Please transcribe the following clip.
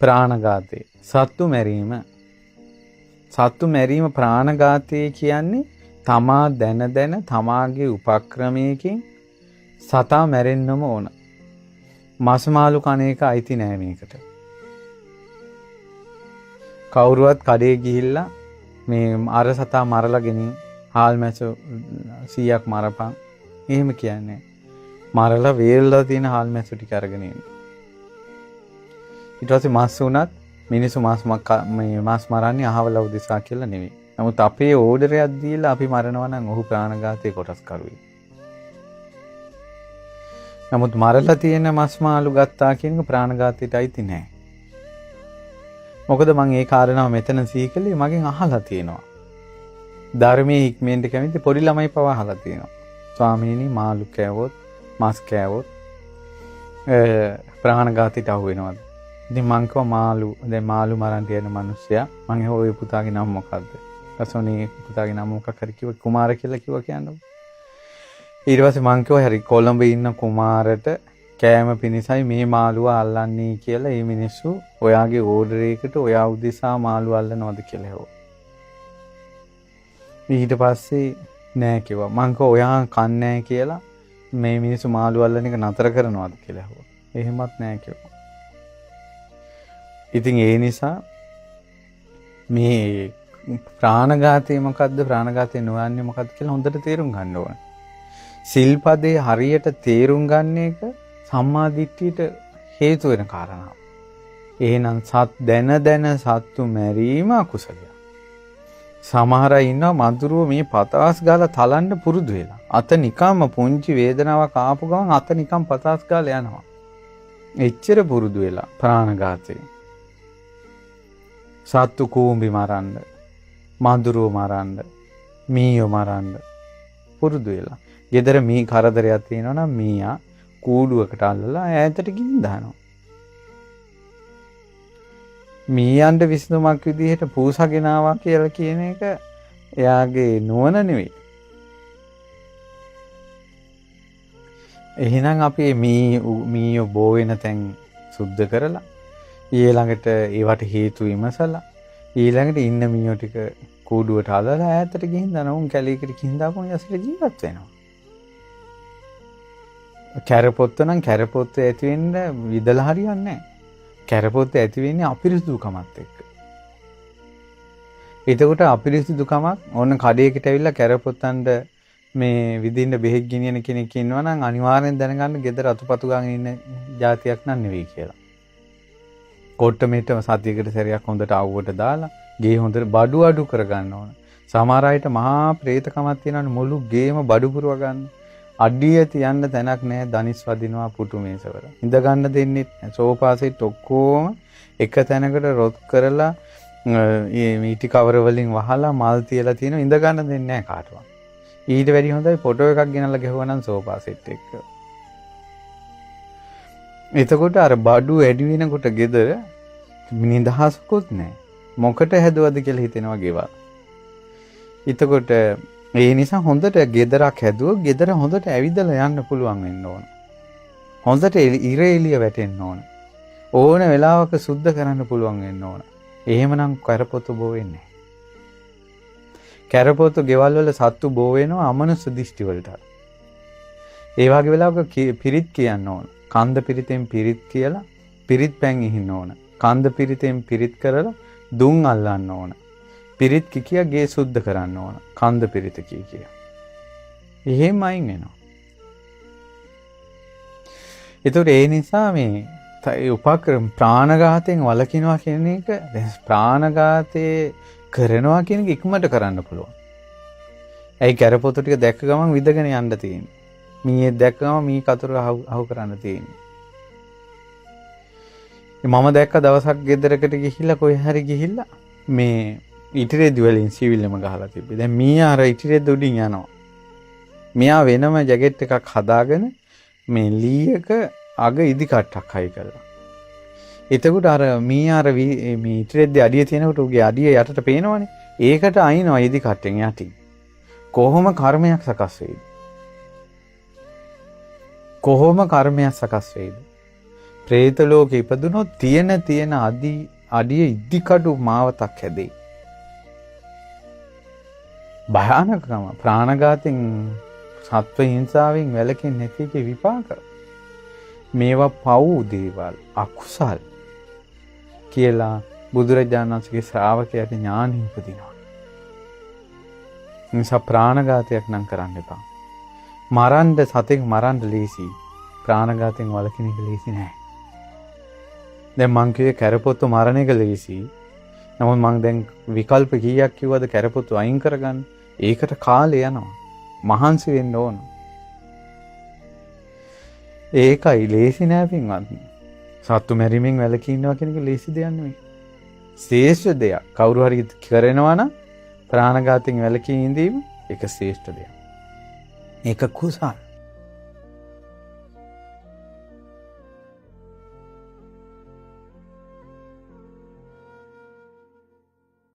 ප්‍රාණඝාතය. සත්තු මැරීම. සත්තු මැරීම ප්‍රාණඝාතය කියන්නේ තමා දැන තමාගේ උපක්‍රමයකින් සතා මැරෙන්නම ඕන. මස් මාළු කන එක අයිති නෑ මේකට. කවුරුවත් කඩේ ගිහිල්ලා මේ අර සතා මරලා ගෙනින් හාල් මැසු 100ක් මරපන් එහෙම කියන්නේ. මරලා වේල්ලා තියෙන හාල් මැසු ටික අරගෙන එන්න. ඊට පස්සේ මස් උනත් මිනිස්සු මස් මරන්නේ අහවල උදෙසා කියලා නෙවෙයි. නමුත් අපේ ඕඩර් එකක් දීලා අපි මරනවා නම් ඔහු ප්‍රාණඝාතයේ කොටස්කරුවෙක්. නමුත් මරලා තියෙන මස් මාළු ගත්තා කියන එක ප්‍රාණඝාතයට අයිති නෑ. මොකද මම ඒ කාරණාව මෙතන සීකලේ මගෙන් අහලා තියෙනවා. ධර්මයේ ඉක්මෙන්ට කැමති පොඩි ළමයි පවා අහලා තියෙනවා. ස්වාමීනි මාළු කෑවොත් මස් කෑවොත් ප්‍රාණඝාතයට අහු වෙනවද? ඉතින් මං කිව්වා මාළු මරන්න යන මිනිස්සයා මං ඔය පුතාගේ නම මොකද්ද? රසෝනේ පුතාගේ නම මොකක් හරි කිව්වා කුමාර කියලා කිව්වා කියන්නකො. ඊට පස්සේ මං කිව්වා හරි කොළඹ ඉන්න කුමාරට කෑම පිණිසයි මේ මාළුව අල්ලන්නේ කියලා මේ මිනිස්සු ඔයාගේ ඕඩර් එකකට ඔයා උදෙසා මාළු අල්ලනවද කියලා හෙව්වා. ඊට පස්සේ නෑ කිව්වා. මං කිව්වා ඔයා කන්නේ කියලා මේ මිනිස්සු මාළු අල්ලන එක නතර කරනවද කියලා හෙව්වා. එහෙමත් නෑ කිව්වා. ඉතින් ඒ නිසා මේ ප්‍රාණඝාතය මොකද්ද ප්‍රාණඝාතය නොවන්නේ මොකද්ද කියලා හොඳට තේරුම් ගන්න ඕන. සිල්පදේ හරියට තේරුම් ගන්න එක සම්මා දිට්ඨියට හේතු වෙන කාරණාවක්. එහෙනම් දැන සත්තු මැරීම අකුසලයක්. සමහර අය ඉන්නවා මధుරව මේ පතාස් ගාලා තලන්න පුරුදු වෙලා. අත නිකම්ම පුංචි වේදනාවක් ආපු ගමන් අත නිකම් පතාස් ගාලා යනවා. එච්චර පුරුදු වෙලා ප්‍රාණඝාතය. සත්තු කූඹි මරන්න, මధుරව මරන්න, මීයෝ මරන්න පුරුදු වෙලා. ගෙදර මී කරදරයක් තියෙනවා නම් මීයා කූඩුවකට අල්ලලා ඈතට ගිහින් දානවා. මීයන්ට විසඳුමක් විදිහට පූසගෙන ආවා කියලා කියන එක එයාගේ නුවණ නෙවෙයි. එහෙනම් අපි මීයෝ බෝ වෙන තැන් සුද්ධ කරලා ඊළඟට ඒවට හේතු විමසලා ඊළඟට ඉන්න මීයෝ ටික කූඩුවට අල්ලලා ඈතට ගිහින් දානවා. උන් කැලේකට ගිහින් දාපුවම යසල ජීවත් වෙනවා. කැරපොත්ත නම් කැරපොත්ත ඇති වෙන්න විදලා හරියන්නේ නැහැ. කැරපොත්ත ඇති වෙන්නේ අපිරිසුදුකමත් එක්ක. එතකොට අපිරිසුදුකමක් ඕන කඩේකට ඇවිල්ලා කැරපොත්තන්ට මේ විදින්න බෙහෙත් ගෙනියන කෙනෙක් ඉන්නවා නම් අනිවාර්යෙන් දැනගන්න ගෙදර අතුපතු ගාගෙන ඉන්න જાතියක් නන් නෙවෙයි කියලා. කොට්ටමෙට්ටම සතියකට සැරයක් හොඳට අවුවට දාලා ගේ හොඳට බඩු අඩු කරගන්න ඕන. සමහර අයට මහා ප්‍රේතකමක් තියෙනවනේ මුළු ගේම බඩු පුරව ගන්න. අඩිය තියන්න තැනක් නැහැ දනිස් වදිනවා පුටු මේසවල. ඉඳ ගන්න දෙන්නේ නැහැ. සෝෆා සෙට් ඔක්කොම එක තැනකට රොත් කරලා මේ ඊටි කවර වලින් වහලා මල් තියලා තියෙනවා. ඉඳ ගන්න දෙන්නේ නැහැ කාටවත්. ඊට වැඩි හොඳයි ෆොටෝ එකක් ගෙනල්ලා ගැහුවා නම් සෝෆා සෙට් එක. එතකොට අර බඩු වැඩි වෙනකොට ගෙදර නිදහසකුත් නැහැ. මොකට හැදුවද කියලා හිතෙනවා ගෙවල්. එතකොට ඒ නිසා හොඳට ගෙදරක් හැදුවොත් ගෙදර හොඳට ඇවිදලා යන්න පුළුවන් වෙන්න ඕන. හොඳට ඉර එළිය වැටෙන්න ඕන. ඕන වෙලාවක සුද්ධ කරන්න පුළුවන් වෙන්න ඕන. එහෙමනම් කරපොතු බෝ වෙන්නේ නැහැ. කරපොතු ගෙවල් වල සත්තු බෝ වෙනවා අමනුෂ්‍ය දිෂ්ටි වලට. ඒ වගේ වෙලාවක පිරිත් කියන්න ඕන. කන්ද පිරිතෙන් පිරිත් කියලා පිරිත් පැන් ඉහින්න ඕන. කන්ද පිරිතෙන් පිරිත් කරලා දුම් අල්ලන්න ඕන. පිරිත් කියා ගේ සුද්ධ කරන්න ඕන. කන්ද පිරිත කියා. එහෙම අයින් වෙනවා. ඒතකොට ඒ නිසා මේ උපක්‍රම ප්‍රාණඝාතයෙන් වළකිනවා කියන එක ප්‍රාණඝාතේ කරනවා කියන එක ඉක්මනට කරන්න පුළුවන්. ඇයි කැරපොතු ටික දැක්ක ගමන් විදගෙන යන්න තියෙන්නේ. මීයේ දැක්ක ගමන් මී කතුරු අහු කරන්න තියෙන්නේ. මම දැක්ක දවසක් ගෙදරකට ගිහිල්ලා කොහේ හරි ගිහිල්ලා මේ ඉටිරෙදි වලින් සිවිල්ලම ගහලා තිබ්බේ. දැන් මීයා අර ඉටිරෙද්ද උඩින් යනවා. මෙයා වෙනම ජැකට් එකක් හදාගෙන මේ ලීයක අග ඉදි කට්ටක් හයි කළා. එතකොට අර මීයා අර මේ ඉටිරෙද්දේ අඩිය තියෙනකොට උගේ අඩිය යටට පේනවනේ. ඒකට අයින්නවා ඉදි කට්ටෙන් යටින්. කොහොම කර්මයක් සකස් වෙයිද? කොහොම කර්මයක් සකස් වෙයිද? പ്രേත ලෝකෙ ඉපදුනොත් තියෙන අඩිය ඉදිකඩු මාවතක් හැදෙයි. භයානකම ප්‍රාණඝාතෙන් සත්ව හිංසාවෙන් වැළකෙන්නේ නැති එකේ විපාක. මේවා පව් දේවල් අකුසල් කියලා බුදුරජාණන් වහන්සේගේ ශ්‍රාවකයාට ඥානෙ උපදිනවා. නිසා ප්‍රාණඝාතයක් නම් කරන්න එපා. සතෙක් මරන්න ලේසි. ප්‍රාණඝාතයෙන් වළකින එක ලේසි නෑ. දැන් මං කිව්වේ කැරපොත්තු මරණ එක ලේසි. නමුත් මං දැන් විකල්ප කීයක් කිව්වද කැරපොත්තු අයින් කරගන්න? ඒකට කාලය යනවා. මහන්සි වෙන්න ඕන. ඒකයි ලේසි නෑ පින්වත්නි. සත්තු මැරීමෙන් වැළකී ඉන්නවා කියන එක ලේසි දෙයක් නෙවෙයි. ශ්‍රේෂ්ඨ දෙයක්. කවුරු හරි කරනවා නම් ප්‍රාණඝාතයෙන් වැළකී ඉඳීම ඒක ශ්‍රේෂ්ඨ දෙයක්. ඒක කුසල්.